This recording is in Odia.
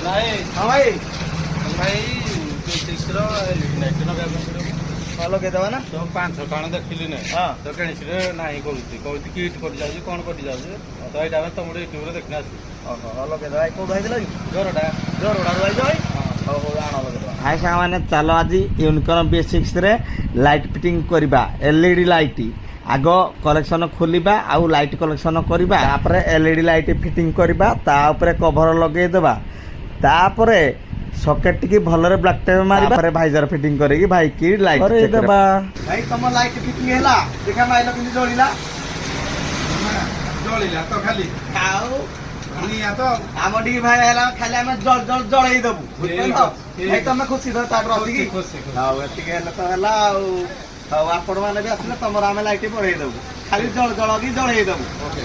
ନାଇଁ ହଁ ଭାଇ ଭାଇ ଶୀଘ୍ର ଲଗେଇଦବା ନା ତ 500 ଟଙ୍କା ଦେଖିଲି ନାଇଁ ହଁ ତ କିଣିଛିରେ ନାହିଁ କହୁଛି କହୁଛି କିଟ୍ କରି ଯାଉଛି କଣ କରି ଯାଉଛି ତ ଏଇଟା ଆମେ ତମର ୟୁଟ୍ୟୁବରେ ଦେଖିନା ଆସି ଓହୋ ଲଗେଇଦବା ଭାଇ କୋଉଠୁ ହେଇଥିଲା କି ଜୋରଟା ଜୋରଡ଼ାରୁ ଆଇଛ ଭାଇ ହଁ ହଉ ହଉ ଆଣ ଲଗେଇଦବା ହାଇ ସାଙ୍ଗମାନେ ଚାଲ ଆଜି ୟୁନିକର୍ଣ୍ଣ B6 ରେ ଲାଇଟ୍ ଫିଟିଂ କରିବା LED ଲାଇଟ୍ ଆଗ କଲେକ୍ସନ ଖୋଲିବା ଆଉ ଲାଇଟ୍ କଲେକ୍ସନ କରିବା ତାପରେ LED ଲାଇଟ୍ ଫିଟିଂ କରିବା ତା ଉପରେ କଭର ଲଗେଇଦେବା ତାପରେ ସକେଟ ଟିକେ ଭଲରେ ବ୍ଲାକ୍ ଟେପ୍ ମାରିବା ତାପରେ ଭାଇଜର ଫିଟିଂ କରିକି ଭାଇକି ଲାଇଟ୍ କରିଦେବା। ଭାଇ ତମ ଲାଇଟ୍ ଫିଟିଂ ହେଲା ଦେଖା ମାଇଲ କେମିତି ଜଳିଲା ଜଳିଲା ତ ଖାଲି ଆଉ ନିଆଁ ତ ଆମ ଟିକେ ଭାଇ ହେଲା ଖାଲି ଆମେ ଜଳେଇ ଦବୁ ବୁଝିପାରିଲ ଠିକ। ଭାଇ ତମେ ଖୁସି ତ ତାପରେ ଅଧିକି ଖୁସି ଆଉ ଏତିକି ହେଲେ ତ ହେଲା ଆଉ ଆଉ ଆପଣ ମାନେ ବି ଆସିଲେ ତମର ଆମେ ଲାଇଟ୍ ବଢେଇ ଦବୁ ଖାଲି ଜଳ ଜଳକି ଜଳେଇ ଦବୁ ଓକେ